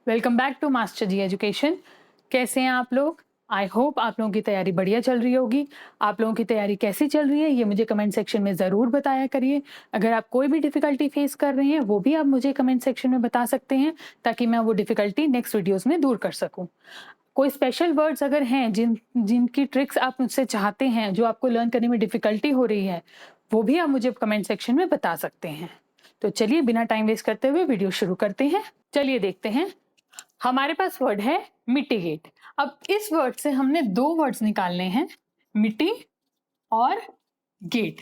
Welcome back to master ji education. कैसे हैं आप लोग? आई होप आप लोगों की तैयारी बढ़िया चल रही होगी। आप लोगों की तैयारी कैसी चल रही है ये मुझे कमेंट सेक्शन में ज़रूर बताया करिए। अगर आप कोई भी डिफ़िकल्टी फेस कर रहे हैं वो भी आप मुझे कमेंट सेक्शन में बता सकते हैं, ताकि मैं वो डिफ़िकल्टी नेक्स्ट वीडियोज़ में दूर कर सकूँ। कोई स्पेशल वर्ड्स अगर हैं जिनकी ट्रिक्स आप मुझसे चाहते हैं, जो आपको लर्न करने में डिफ़िकल्टी हो रही है, वो भी आप मुझे कमेंट सेक्शन में बता सकते हैं। तो चलिए बिना टाइम वेस्ट करते हुए वीडियो शुरू करते हैं। चलिए देखते हैं। हमारे पास वर्ड है मिटिगेट। अब इस वर्ड से हमने दो वर्ड्स निकालने हैं, मिटी और गेट।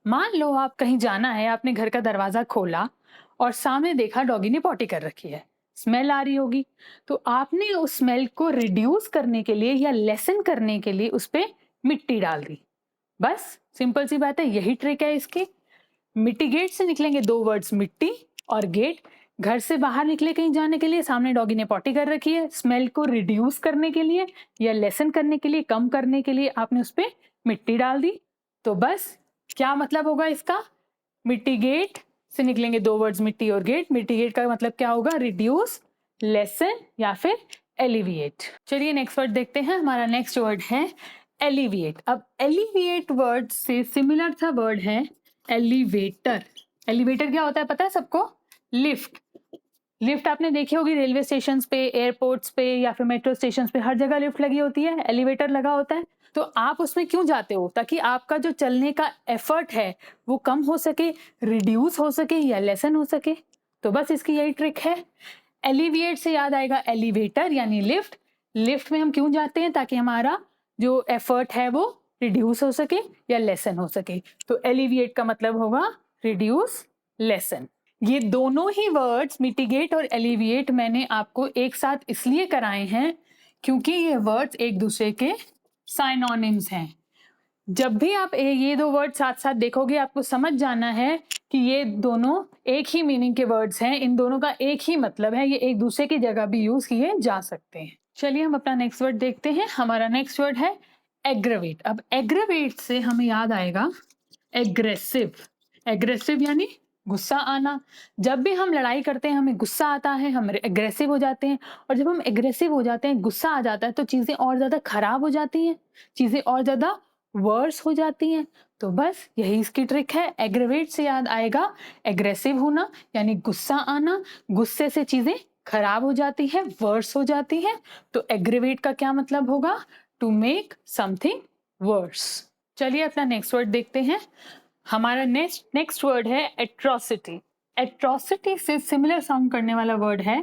मान लो आप कहीं जाना है, आपने घर का दरवाजा खोला और सामने देखा डॉगी ने पॉटी कर रखी है, स्मेल आ रही होगी। तो आपने उस स्मेल को रिड्यूस करने के लिए या लेसन करने के लिए उस पे मिट्टी डाल दी। बस सिंपल सी बात है, यही ट्रिक है इसकी। मिटिगेट से निकलेंगे दो वर्ड्स, मिट्टी और गेट। घर से बाहर निकले कहीं जाने के लिए, सामने डॉगी ने पॉटी कर रखी है, स्मेल को रिड्यूस करने के लिए या लेसन करने के लिए, कम करने के लिए आपने उस पर मिट्टी डाल दी। तो बस क्या मतलब होगा इसका? मिटिगेट से निकलेंगे दो वर्ड्स, मिट्टी और गेट। मिटिगेट का मतलब क्या होगा? रिड्यूस, लेसन या फिर एलिविएट। चलिए नेक्स्ट वर्ड देखते हैं। हमारा नेक्स्ट वर्ड है एलिविएट। अब एलिविएट वर्ड से सिमिलर सा वर्ड है एलिवेटर। एलिवेटर क्या होता है पता है सबको? लिफ्ट। लिफ्ट आपने देखी होगी रेलवे स्टेशन पे, एयरपोर्ट्स पे या फिर मेट्रो स्टेशन पे, हर जगह लिफ्ट लगी होती है, एलिवेटर लगा होता है। तो आप उसमें क्यों जाते हो? ताकि आपका जो चलने का एफर्ट है वो कम हो सके, रिड्यूस हो सके या लेसन हो सके। तो बस इसकी यही ट्रिक है। एलिविएट से याद आएगा एलिवेटर यानी लिफ्ट। लिफ्ट में हम क्यों जाते हैं? ताकि हमारा जो एफर्ट है वो रिड्यूस हो सके या लेसन हो सके। तो एलिविएट का मतलब होगा रिड्यूस, लेसन। ये दोनों ही वर्ड्स मिटिगेट और एलिविएट मैंने आपको एक साथ इसलिए कराए हैं क्योंकि ये वर्ड्स एक दूसरे के साइनोनिम्स हैं। जब भी आप ये दो वर्ड साथ साथ देखोगे, आपको समझ जाना है कि ये दोनों एक ही मीनिंग के वर्ड्स हैं, इन दोनों का एक ही मतलब है, ये एक दूसरे की जगह भी यूज किए जा सकते हैं। चलिए हम अपना नेक्स्ट वर्ड देखते हैं। हमारा नेक्स्ट वर्ड है एग्रवेट। अब एग्रवेट से हमें याद आएगा एग्रेसिव। एग्रेसिव यानी गुस्सा आना। जब भी हम लड़ाई करते हैं हमें गुस्सा आता है, हम एग्रेसिव हो जाते हैं। और जब हम एग्रेसिव हो जाते हैं, गुस्सा आ जाता है, तो चीजें और ज्यादा खराब हो जाती हैं, चीजें और ज्यादा वर्स हो जाती हैं। तो बस यही इसकी ट्रिक है। एग्रेवेट से याद आएगा एग्रेसिव होना यानी गुस्सा आना। गुस्से से चीजें खराब हो जाती है, वर्स हो जाती है। तो एग्रेवेट का क्या मतलब होगा? To make something worse. चलिए अपना नेक्स्ट वर्ड देखते हैं। हमारा नेक्स्ट वर्ड है एट्रोसिटी। एट्रोसिटी से सिमिलर साउंड करने वाला वर्ड है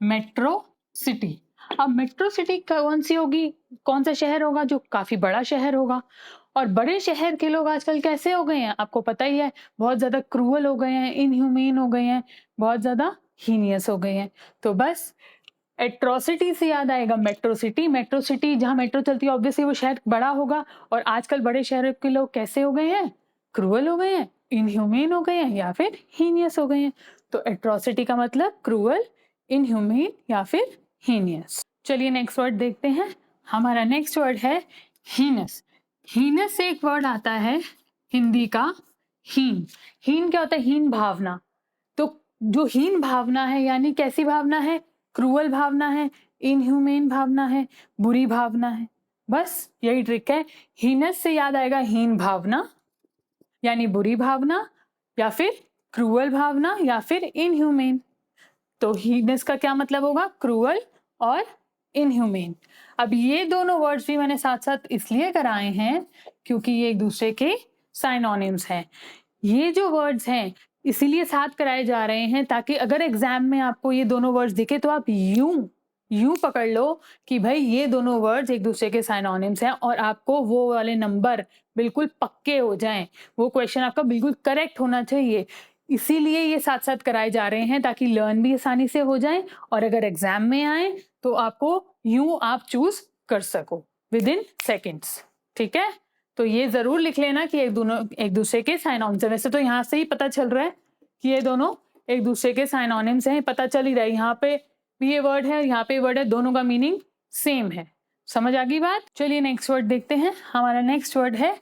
मेट्रो सिटी। अब मेट्रो सिटी कौन सी होगी? कौन सा शहर होगा? जो काफी बड़ा शहर होगा। और बड़े शहर के लोग आजकल कैसे हो गए हैं आपको पता ही है, बहुत ज्यादा क्रूअल हो गए हैं, इनह्यूमेन हो गए हैं, बहुत ज्यादा हीनियस हो गए हैं। तो बस एट्रोसिटी से याद आएगा मेट्रो सिटी। मेट्रो सिटी जहाँ मेट्रो चलती है ऑब्वियसली वो शहर बड़ा होगा। और आजकल बड़े शहरों के लोग कैसे हो गए हैं? क्रूअल हो गए हैं, इनह्यूमेन हो गए हैं या फिर हीनियस हो गए हैं। तो एट्रोसिटी का मतलब क्रूअल, इनह्यूमेन या फिर हीनियस। चलिए नेक्स्ट वर्ड देखते हैं। हमारा नेक्स्ट वर्ड है हीनस। हीनस से एक वर्ड आता है हिंदी का हीन। हीन क्या होता है? हीन भावना। तो जो हीन भावना है यानी कैसी भावना है? क्रूअल भावना है, इनह्यूमेन भावना है, बुरी भावना है। बस यही ट्रिक है। हीनस से याद आएगा हीन भावना यानी बुरी भावना, या फिर क्रूअल भावना, या फिर इनह्यूमेन। तो हीनस का क्या मतलब होगा? क्रूअल और इनह्यूमेन। अब ये दोनों वर्ड्स भी मैंने साथ साथ इसलिए कराए हैं क्योंकि ये एक दूसरे के साइनोनिम्स हैं। ये जो वर्ड्स हैं इसीलिए साथ कराए जा रहे हैं ताकि अगर एग्जाम में आपको ये दोनों वर्ड्स दिखे तो आप यूं पकड़ लो कि भाई ये दोनों वर्ड्स एक दूसरे के साइनोनिम्स हैं, और आपको वो वाले नंबर बिल्कुल पक्के हो जाएं, वो क्वेश्चन आपका बिल्कुल करेक्ट होना चाहिए। इसीलिए ये साथ साथ कराए जा रहे हैं ताकि लर्न भी आसानी से हो जाए, और अगर एग्जाम में आए तो आपको यूं आप चूज कर सको विद इन सेकेंड्स। ठीक है, तो ये जरूर लिख लेना कि एक दूसरे के साइनोनिम्स हैं। वैसे तो यहाँ से ही पता चल रहा है कि ये दोनों एक दूसरे के साइनोनिम्स हैं, पता चल ही रहा है। यहाँ पे भी ये वर्ड है, यहाँ पे वर्ड है, दोनों का मीनिंग सेम है। समझ आ गई बात? चलिए नेक्स्ट वर्ड देखते हैं। हमारा नेक्स्ट वर्ड है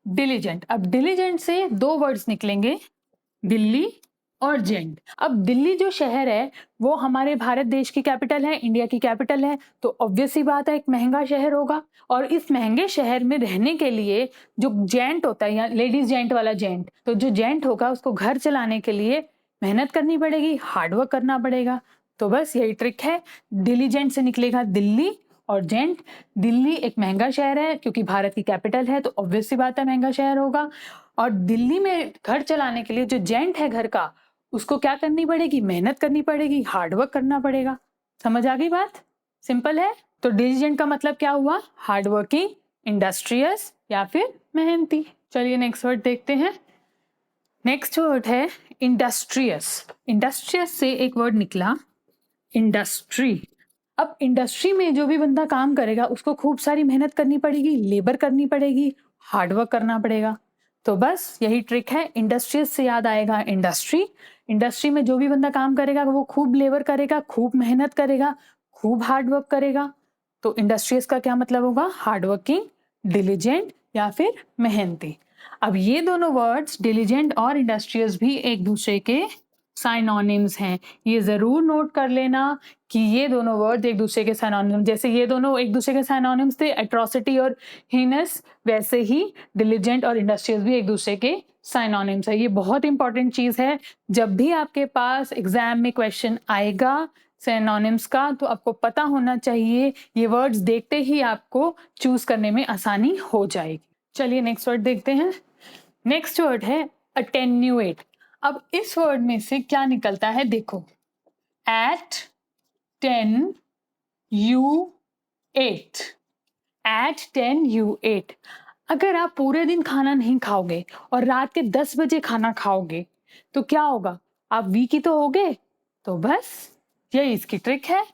डिलीजेंट। अब डिलीजेंट से दो वर्ड्स निकलेंगे, दिल्ली और जेंट। अब दिल्ली जो शहर है वो हमारे भारत देश की कैपिटल है, इंडिया की कैपिटल है, तो ऑब्वियस सी बात है एक महंगा शहर होगा। और इस महंगे शहर में रहने के लिए जो जेंट होता है या लेडीज जेंट वाला जेंट, तो जो जेंट होगा उसको घर चलाने के लिए मेहनत करनी पड़ेगी, हार्डवर्क करना पड़ेगा। तो बस यही ट्रिक है, डिलीजेंट से निकलेगा दिल्ली और जेंट। दिल्ली एक महंगा शहर है क्योंकि भारत की कैपिटल है, तो ऑब्वियस सी बात है महंगा शहर होगा। और दिल्ली में घर चलाने के लिए जो जेंट है घर का, उसको क्या करनी पड़ेगी, मेहनत करनी पड़ेगी, हार्डवर्क करना पड़ेगा। समझ आ गई बात? सिंपल है। तो डिलीजेंट का मतलब क्या हुआ, हार्डवर्किंग, इंडस्ट्रियस या फिर मेहनती। चलिए नेक्स्ट वर्ड देखते हैं। नेक्स्ट वर्ड है इंडस्ट्रियस। इंडस्ट्रियस से एक वर्ड निकला इंडस्ट्री। अब इंडस्ट्री में जो भी बंदा काम करेगा उसको खूब सारी मेहनत करनी पड़ेगी, लेबर करनी पड़ेगी, हार्डवर्क करना पड़ेगा। तो बस यही ट्रिक है, इंडस्ट्रियस से याद आएगा इंडस्ट्री। इंडस्ट्री में जो भी बंदा काम करेगा वो खूब लेबर करेगा, खूब मेहनत करेगा, खूब हार्डवर्क करेगा। तो इंडस्ट्रियस का क्या मतलब होगा, हार्डवर्किंग, डिलीजेंट या फिर मेहनती। अब ये दोनों वर्ड्स डिलीजेंट और इंडस्ट्रियस भी एक दूसरे के साइनोनिम्स हैं। ये जरूर नोट कर लेना कि ये दोनों वर्ड एक दूसरे के साइनोनिम्स, जैसे ये दोनों एक दूसरे के साइनोनिम्स थे एट्रोसिटी और हीनस, वैसे ही डिलीजेंट और इंडस्ट्रियस भी एक दूसरे के साइनोनिम्स है। ये बहुत इंपॉर्टेंट चीज है, जब भी आपके पास एग्जाम में क्वेश्चन आएगा सिनोनिम्स का तो आपको पता होना चाहिए, ये वर्ड्स देखते ही आपको चूज करने में आसानी हो जाएगी। चलिए नेक्स्ट वर्ड देखते हैं। नेक्स्ट वर्ड है अटेन्यूएट। अब इस वर्ड में से क्या निकलता है देखो, एट 10 यू 8, एट 10 यू 8। अगर आप पूरे दिन खाना नहीं खाओगे और रात के 10 बजे खाना खाओगे तो क्या होगा, आप वीक ही तो होगे। तो बस यही इसकी ट्रिक है,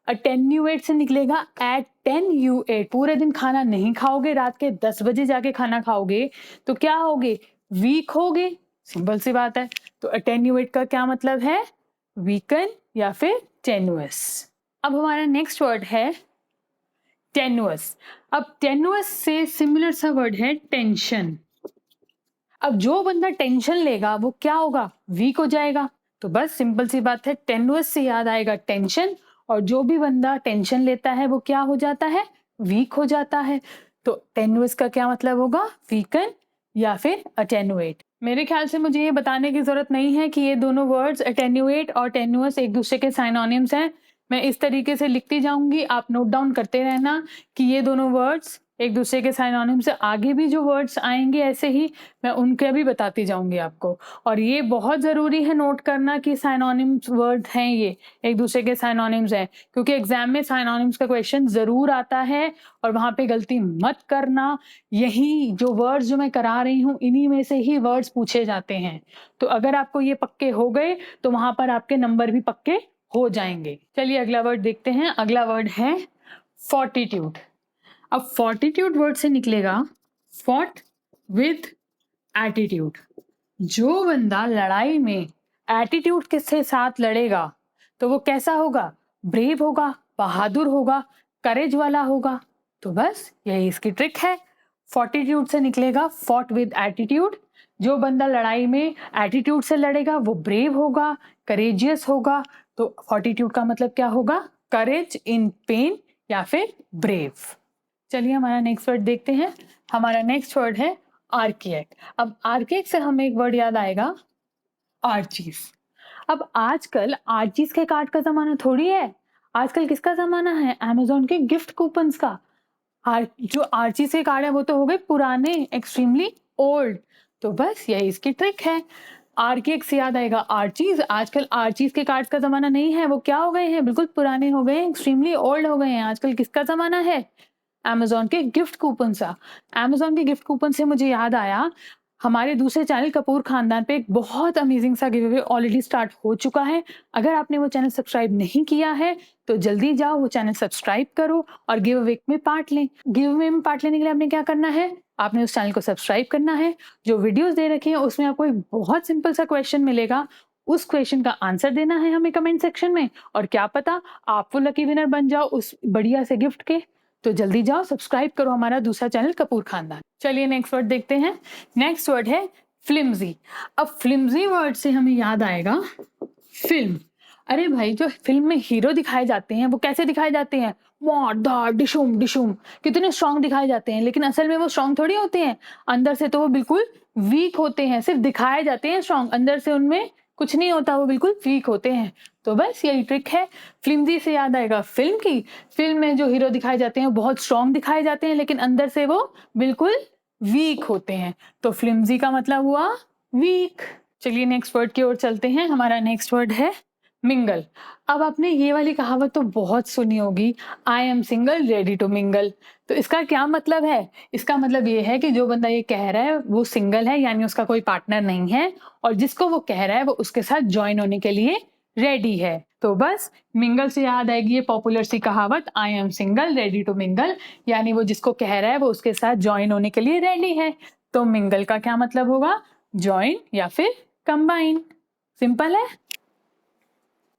अटेन्यूएट से निकलेगा एट 10 यू 8। पूरे दिन खाना नहीं खाओगे, रात के 10 बजे जाके खाना खाओगे तो क्या होगे, वीक होगे। सिंपल सी बात है। तो अटेन्यूएट का क्या मतलब है, वीकन या फिर टेनुअस। अब हमारा नेक्स्ट वर्ड है टेनुअस। अब टेनुअस से सिमिलर सा वर्ड है टेंशन। अब जो बंदा टेंशन लेगा वो क्या होगा, वीक हो जाएगा। तो बस सिंपल सी बात है, टेनुअस से याद आएगा टेंशन, और जो भी बंदा टेंशन लेता है वो क्या हो जाता है, वीक हो जाता है। तो टेनुअस का क्या मतलब होगा, वीकन या फिर अटेनुएट। मेरे ख्याल से मुझे ये बताने की जरूरत नहीं है कि ये दोनों वर्ड्स अटेन्यूएट और टेनुअस एक दूसरे के साइनोनिम्स हैं। मैं इस तरीके से लिखती जाऊंगी, आप नोट डाउन करते रहना कि ये दोनों वर्ड्स एक दूसरे के साइनोनिम्स से। आगे भी जो वर्ड्स आएंगे ऐसे ही मैं उनके भी बताती जाऊंगी आपको। और ये बहुत ज़रूरी है नोट करना कि साइनोनिम्स वर्ड हैं, ये एक दूसरे के साइनोनिम्स हैं, क्योंकि एग्जाम में साइनोनिम्स का क्वेश्चन ज़रूर आता है और वहाँ पे गलती मत करना। यही जो वर्ड्स जो मैं करा रही हूँ इन्हीं में से ही वर्ड्स पूछे जाते हैं। तो अगर आपको ये पक्के हो गए तो वहाँ पर आपके नंबर भी पक्के हो जाएंगे। चलिए अगला वर्ड देखते हैं। अगला वर्ड है फोर्टिट्यूड। अब फोर्टिट्यूड वर्ड से निकलेगा फॉट विद एटीट्यूड। जो बंदा लड़ाई में एटीट्यूड के से साथ लड़ेगा तो वो कैसा होगा, ब्रेव होगा, बहादुर होगा, करेज वाला होगा। तो बस यही इसकी ट्रिक है, फोर्टिट्यूड से निकलेगा फॉट विद एटीट्यूड। जो बंदा लड़ाई में एटीट्यूड से लड़ेगा वो ब्रेव होगा, करेजियस होगा। तो फोर्टिट्यूड का मतलब क्या होगा, करेज इन पेन या फिर ब्रेव। चलिए हमारा नेक्स्ट वर्ड देखते हैं। हमारा नेक्स्ट वर्ड है आर्किएक। अब आर्किएक से हमें एक वर्ड याद आएगा, आर्चीज। अब आजकल आर्चीज के कार्ड का जमाना थोड़ी है, आजकल किसका जमाना है, अमेजोन के गिफ्ट कूपन्स का। जो आर्चीज के कार्ड है वो तो हो गए पुराने, एक्सट्रीमली ओल्ड। तो बस यही इसकी ट्रिक है, आर्किएक से याद आएगा आर्चीज। आजकल आर्चीज के कार्ड्स का जमाना नहीं है, वो क्या हो गए हैं, बिल्कुल पुराने हो गए हैं, एक्सट्रीमली ओल्ड हो गए हैं। आजकल किसका जमाना है, अमेजोन के गिफ्ट कूपन सा। अमेजोन के गिफ्ट कूपन से मुझे याद आया, हमारे दूसरे चैनल कपूर खानदान पे एक बहुत अमेजिंग सा गिव अवे ऑलरेडी स्टार्ट हो चुका है। अगर आपने वो चैनल सब्सक्राइब नहीं किया है तो जल्दी जाओ वो चैनल सब्सक्राइब करो और गिव अवे में पार्ट लें। गिव अवे में पार्ट लेने के लिए आपने क्या करना है, आपने उस चैनल को सब्सक्राइब करना है। जो वीडियोस दे रखी हैं उसमें आपको एक बहुत सिंपल सा क्वेश्चन मिलेगा, उस क्वेश्चन का आंसर देना है हमें कमेंट सेक्शन में, और क्या पता आप वो लकी विनर बन जाओ उस बढ़िया से गिफ्ट के। तो जल्दी जाओ सब्सक्राइब करो हमारा दूसरा चैनल कपूर खानदान। चलिए नेक्स्ट वर्ड देखते हैं। नेक्स्ट वर्ड है फ्लिम्जी। अब फ्लिम्जी वर्ड से हमें याद आएगा फिल्म। अरे भाई, जो फ़िल्म में हीरो दिखाए जाते हैं, वो कैसे दिखाए जाते हैं? मार धाड़ डिशुम डिशुम, कितने स्ट्रॉन्ग दिखाए जाते हैं, लेकिन असल में वो स्ट्रॉन्ग थोड़ी होते हैं। अंदर से तो वो बिल्कुल वीक होते हैं, सिर्फ़ दिखाए जाते हैं स्ट्रॉन्ग, अंदर से उनमें कुछ नहीं होता, वो बिल्कुल वीक होते हैं। तो बस यही ट्रिक है। फ्लिम्जी से याद आएगा फ़िल्म की। फ़िल्म में जो हीरो दिखाए जाते हैं, बहुत स्ट्रॉन्ग दिखाए जाते हैं, लेकिन अंदर से वो बिल्कुल वीक होते हैं। तो फ्लिम्जी का मतलब हुआ वीक। चलिए नेक्स्ट वर्ड की ओर चलते हैं। हमारा नेक्स्ट वर्ड है मिंगल। अब आपने ये वाली कहावत तो बहुत सुनी होगी, I am single ready to mingle. तो इसका क्या मतलब है? इसका मतलब ये है कि जो बंदा ये कह रहा है वो सिंगल है, यानी उसका कोई पार्टनर नहीं है, और जिसको वो कह रहा है वो उसके साथ जॉइन होने के लिए रेडी है। तो बस मिंगल से याद आएगी ये पॉपुलर सी कहावत, I am single ready to mingle, यानी वो जिसको कह रहा है वो उसके साथ जॉइन होने के लिए रेडी है। तो मिंगल का क्या मतलब होगा? जॉइन या फिर कंबाइन। सिंपल है।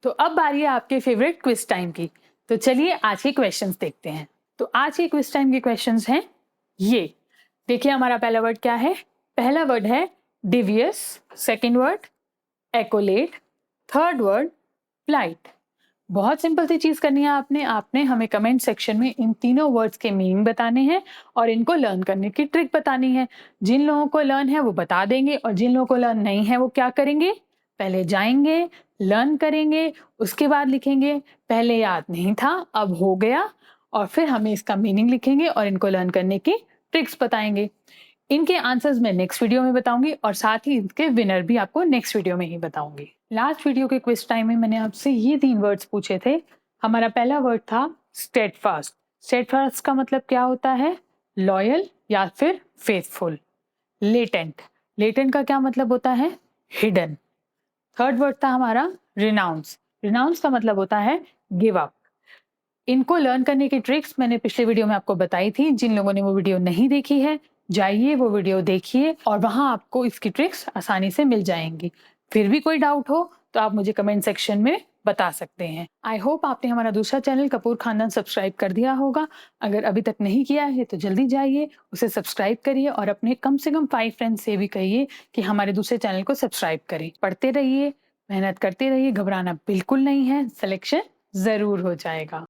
तो अब बारी है आपके फेवरेट क्विज टाइम की। तो चलिए आज के क्वेश्चंस देखते हैं। तो आज के क्विज टाइम के क्वेश्चंस हैं ये। देखिए हमारा पहला वर्ड क्या है? पहला वर्ड है devious, second word accolade, third word flight. बहुत सिंपल सी चीज करनी है आपने। आपने हमें कमेंट सेक्शन में इन तीनों वर्ड्स के मीनिंग बताने हैं और इनको लर्न करने की ट्रिक बतानी है। जिन लोगों को लर्न है वो बता देंगे, और जिन लोगों को लर्न नहीं है वो क्या करेंगे? पहले जाएंगे, लर्न करेंगे, उसके बाद लिखेंगे पहले याद नहीं था अब हो गया, और फिर हमें इसका मीनिंग लिखेंगे और इनको लर्न करने की ट्रिक्स बताएंगे। इनके आंसर्स मैं नेक्स्ट वीडियो में बताऊंगी, और साथ ही इनके विनर भी आपको नेक्स्ट वीडियो में ही बताऊंगी। लास्ट वीडियो के क्विज टाइम में मैंने आपसे ये 3 वर्ड्स पूछे थे। हमारा पहला वर्ड था स्टेडफास्ट। स्टेडफास्ट का मतलब क्या होता है? लॉयल या फिर फेथफुल। लेटेंट, लेटेंट का क्या मतलब होता है? हिडन। थर्ड वर्ड था हमारा रिनाउंस। रिनाउंस का मतलब होता है गिव अप। इनको लर्न करने की ट्रिक्स मैंने पिछले वीडियो में आपको बताई थी। जिन लोगों ने वो वीडियो नहीं देखी है, जाइए वो वीडियो देखिए, और वहां आपको इसकी ट्रिक्स आसानी से मिल जाएंगी। फिर भी कोई डाउट हो तो आप मुझे कमेंट सेक्शन में बता सकते हैं। आई होप आपने हमारा दूसरा चैनल कपूर खानदान सब्सक्राइब कर दिया होगा। अगर अभी तक नहीं किया है तो जल्दी जाइए उसे सब्सक्राइब करिए, और अपने कम से कम 5 फ्रेंड्स से भी कहिए कि हमारे दूसरे चैनल को सब्सक्राइब करें। पढ़ते रहिए, मेहनत करते रहिए, घबराना बिल्कुल नहीं है, सिलेक्शन जरूर हो जाएगा।